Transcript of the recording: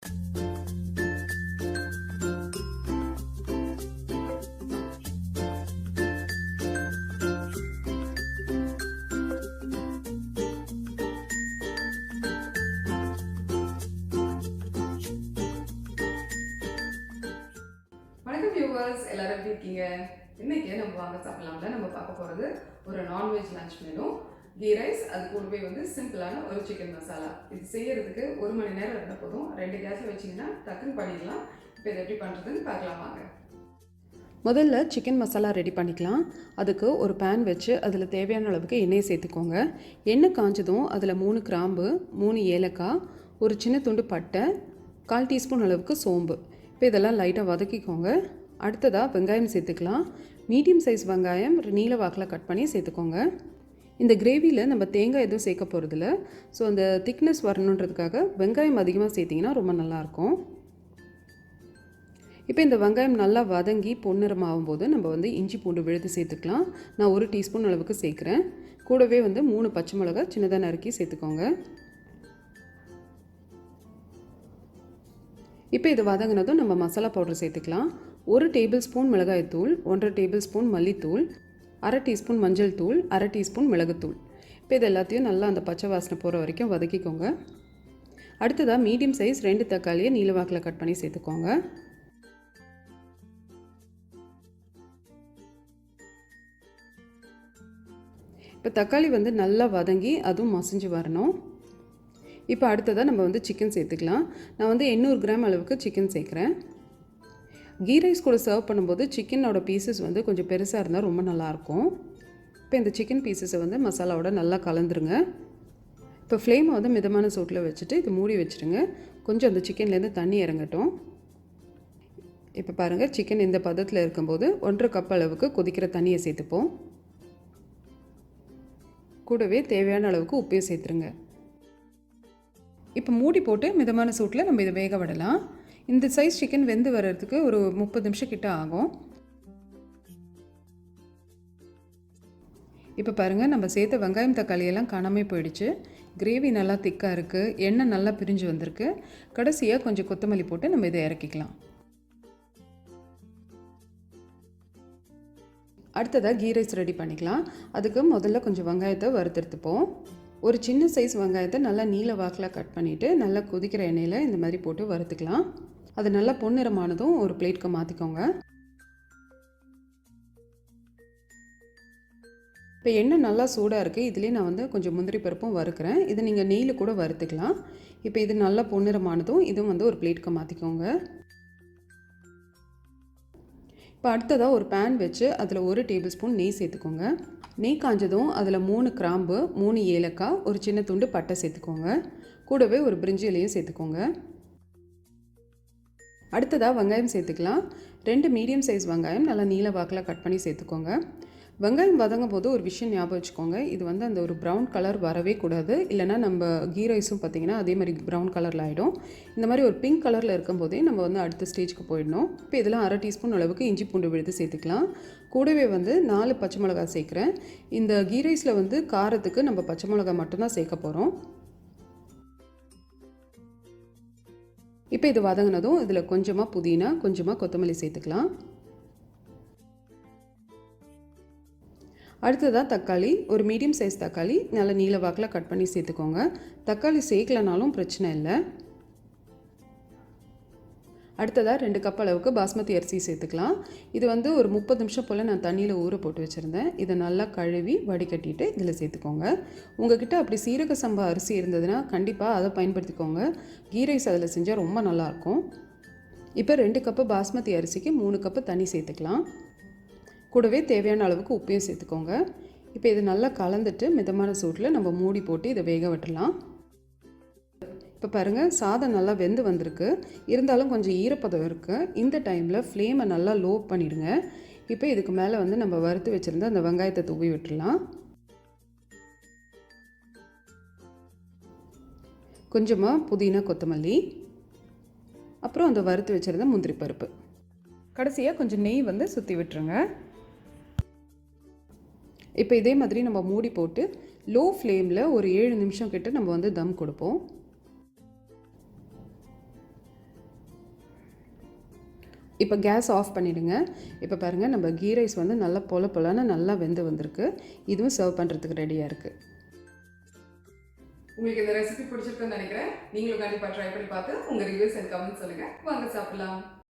வணக்கம் வியூவர்ஸ், எல்லாரும் எப்படி இருக்கீங்க? இன்னைக்கு நம்ம வாங்க சாப்பிடலாம்ல நம்ம பார்க்க போகிறது ஒரு non veg lunch menu ghee rice. அது கூடவே சிம்பிளான ஒரு சிக்கன் மசாலா. இது செய்யறதுக்கு 1 மணி நேரம் இருந்தால் போதும். 2 கேஸில் வச்சிங்கன்னா டக்குன்னு பண்ணிடலாம். இப்போ இதை எப்படி பண்ணுறதுன்னு பார்க்கலாம் வாங்க. முதல்ல சிக்கன் மசாலா ரெடி பண்ணிக்கலாம். அதுக்கு ஒரு பேன் வச்சு அதில் தேவையான அளவுக்கு எண்ணெயை சேர்த்துக்கோங்க. எண்ணெய் காஞ்சதும் அதில் 3 கிராம்பு, 3 ஏலக்காய், ஒரு சின்ன துண்டு பட்டை, 1/4 டீஸ்பூன் அளவுக்கு சோம்பு. இப்போ இதெல்லாம் லைட்டாக வதக்கிக்கோங்க. அடுத்ததாக வெங்காயம் சேர்த்துக்கலாம். மீடியம் சைஸ் வெங்காயம் நீல வாக்கில் கட் பண்ணி சேர்த்துக்கோங்க. இந்த கிரேவியில் நம்ம தேங்காய் எதுவும் சேர்க்க போகிறதில்ல. ஸோ அந்த திக்னஸ் வரணுன்றதுக்காக வெங்காயம் அதிகமாக சேர்த்திங்கன்னா ரொம்ப நல்லாயிருக்கும். இப்போ இந்த வெங்காயம் நல்லா வதங்கி பொன்னிறமாகும் போது நம்ம இஞ்சி பூண்டு விழுது சேர்த்துக்கலாம். நான் 1 டீஸ்பூன் அளவுக்கு சேர்க்குறேன். கூடவே 3 பச்சை மிளகாய் சின்னதாக நறுக்கி சேர்த்துக்கோங்க. இப்போ இது வதங்கினதும் நம்ம மசாலா பவுடர் சேர்த்துக்கலாம். 1 டேபிள் ஸ்பூன் மிளகாய்த்தூள், 1/2 டேபிள் ஸ்பூன் மல்லித்தூள், 1/2 டீஸ்பூன் மஞ்சள் தூள், 1/2 டீஸ்பூன் மிளகுத்தூள். இப்போ இது எல்லாத்தையும் நல்லா அந்த பச்சை வாசனை போகிற வரைக்கும் வதக்கிக்கோங்க. அடுத்ததாக மீடியம் சைஸ் 2 தக்காளியை நீலவாக்கில் கட் பண்ணி சேர்த்துக்கோங்க. இப்போ தக்காளி நல்லா வதங்கி அதுவும் மசிஞ்சு வரணும். இப்போ அடுத்ததாக நம்ம சிக்கன் சேர்த்துக்கலாம். நான் 800 கிராம் அளவுக்கு சிக்கன் சேர்க்குறேன். கீ ரைஸ் கூட சர்வ் பண்ணும்போது சிக்கனோட பீசஸ் கொஞ்சம் பெருசாக இருந்தால் ரொம்ப நல்லாயிருக்கும். இப்போ இந்த சிக்கன் பீசஸை மசாலாவோட நல்லா கலந்துருங்க. இப்போ ஃப்ளேமை மிதமான சூட்டில் வச்சுட்டு இது மூடி வச்சுருங்க. கொஞ்சம் அந்த சிக்கன்லேருந்து தண்ணி இறங்கட்டும். இப்போ பாருங்கள், சிக்கன் இந்த பதத்தில் இருக்கும்போது 1/2 கப் அளவுக்கு கொதிக்கிற தண்ணியை சேர்த்துப்போம். கூடவே தேவையான அளவுக்கு உப்பையும் சேர்த்துருங்க. இப்போ மூடி போட்டு மிதமான சூட்டில் நம்ம இதை வேக விடலாம். இந்த சைஸ் சிக்கன் வெந்து வர்றதுக்கு ஒரு 30 நிமிஷம் கிட்ட ஆகும். இப்போ பாருங்கள், நம்ம சேர்த்த வெங்காயம் தக்காளியெல்லாம் காணாமல் போயிடுச்சு. கிரேவி நல்லா திக்காக இருக்குது, எண்ணெய் நல்லா பிரிஞ்சு வந்திருக்கு. கடைசியாக கொஞ்சம் கொத்தமல்லி போட்டு நம்ம இதை இறக்கிக்கலாம். அடுத்ததாக கீ ரைஸ் ரெடி பண்ணிக்கலாம். அதுக்கு முதல்ல கொஞ்சம் வெங்காயத்தை வறுத்தெடுத்துப்போம். ஒரு சின்ன சைஸ் வெங்காயத்தை நல்லா நீல வாக்கில் கட் பண்ணிவிட்டு நல்லா கொதிக்கிற எண்ணெயில் இந்த மாதிரி போட்டு வறுத்துக்கலாம். அது நல்லா பொன்னிறமானதும் ஒரு பிளேட்க்கு மாற்றிக்கோங்க. இப்போ எண்ணெய் நல்லா சூடாக இருக்குது. இதுலேயே நான் கொஞ்சம் முந்திரி பருப்பும் வறுக்கிறேன். இது நீங்கள் நெய்யில் கூட வறுத்துக்கலாம். இப்போ இது நல்லா பொன்னிறமானதும் இதுவும் ஒரு பிளேட்க்கு மாற்றிக்கோங்க. இப்போ அடுத்ததாக ஒரு பேன் வச்சு அதில் 1 டேபிள் ஸ்பூன் நெய் சேர்த்துக்கோங்க. நெய் காஞ்சதும் அதில் 3 கிராம்பு, 3 ஏலக்காய், ஒரு சின்ன துண்டு பட்டை சேர்த்துக்கோங்க. கூடவே ஒரு பிரிஞ்சி இலையும் சேர்த்துக்கோங்க. அடுத்ததாக வெங்காயம் சேர்த்துக்கலாம். 2 மீடியம் சைஸ் வெங்காயம் நல்லா நீல வாக்கில் கட் பண்ணி சேர்த்துக்கோங்க. வெங்காயம் வதங்கும் போது ஒரு விஷயம் ஞாபகம் வச்சுக்கோங்க. இது அந்த ஒரு ப்ரௌன் கலர் வரவே கூடாது. இல்லைனா நம்ம கீ ரைஸும் பார்த்திங்கன்னா அதே மாதிரி ப்ரௌன் கலரில் ஆகிடும். இந்த மாதிரி ஒரு பிங்க் கலரில் இருக்கும்போதே நம்ம அடுத்த ஸ்டேஜ்க்கு போயிடணும். இப்போ இதெல்லாம் 1/2 டீஸ்பூன் அளவுக்கு இஞ்சி பூண்டு விழுது சேர்த்துக்கலாம். கூடவே 4 பச்சை மிளகாய் சேர்க்குறேன். இந்த கீ ரைஸில் காரத்துக்கு நம்ம பச்சை மிளகாய் மட்டும்தான் சேர்க்க போகிறோம். இப்போ இது வதங்கினதும் இதில் கொஞ்சமாக புதினா, கொஞ்சமாக கொத்தமல்லி சேர்த்துக்கலாம். அடுத்ததாக தக்காளி, ஒரு மீடியம் சைஸ் தக்காளி நல்லா நீல வாக்கில் கட் பண்ணி சேர்த்துக்கோங்க. தக்காளி சேர்க்கலனாலும் பிரச்சனை இல்லை. அடுத்ததாக 2 கப் அளவுக்கு பாஸ்மதி அரிசி சேர்த்துக்கலாம். இது ஒரு 30 நிமிஷம் போல் நான் தண்ணியில் ஊற போட்டு வச்சுருந்தேன். இதை நல்லா கழுவி வடிகட்டிட்டு இதில் சேர்த்துக்கோங்க. உங்கள்கிட்ட அப்படி சீரக சம்பா அரிசி இருந்ததுன்னா கண்டிப்பாக அதை பயன்படுத்திக்கோங்க. கீ ரைஸ் அதில் செஞ்சால் ரொம்ப நல்லாயிருக்கும். இப்போ 2 கப்பு பாஸ்மதி அரிசிக்கு 3 கப்பு தண்ணி சேர்த்துக்கலாம். கூடவே தேவையான அளவுக்கு உப்பையும் சேர்த்துக்கோங்க. இப்போ இது நல்லா கலந்துட்டு மிதமான சூட்டில் நம்ம மூடி போட்டு இதை வேக விட்டுடலாம். இப்போ பாருங்கள், சாதம் நல்லா வெந்து வந்திருக்கு. இருந்தாலும் கொஞ்சம் ஈரப்பதம் இருக்குது. இந்த டைமில் ஃப்ளேமை நல்லா லோ பண்ணிவிடுங்க. இப்போ இதுக்கு மேலே நம்ம வறுத்து வச்சுருந்த அந்த வெங்காயத்தை தூவி விட்டுடலாம். கொஞ்சமாக புதினா, கொத்தமல்லி, அப்புறம் அந்த வறுத்து வச்சுருந்த முந்திரி பருப்பு. கடைசியாக கொஞ்சம் நெய் சுற்றி விட்டுருங்க. இப்போ இதே மாதிரி நம்ம மூடி போட்டு லோ ஃப்ளேமில் ஒரு 7 நிமிஷம் கிட்ட நம்ம தம் கொடுப்போம். இப்போ கேஸ் ஆஃப் பண்ணிவிடுங்க. இப்போ பாருங்கள், நம்ம கீ ரைஸ் வந்து நல்லா பொல பொலன்னு நல்லா வெந்து வந்திருக்கு. இதுவும் சர்வ் பண்ணுறதுக்கு ரெடியாக இருக்குது. உங்களுக்கு இந்த ரெசிபி பிடிச்சிருக்குன்னு நினைக்கிறேன். நீங்களும் கண்டிப்பாக ட்ரை பண்ணி பார்த்து உங்கள் ரிவ்யூஸ் அண்ட் கமெண்ட்ஸ் சொல்லுங்கள். வாங்க சாப்பிடலாம்.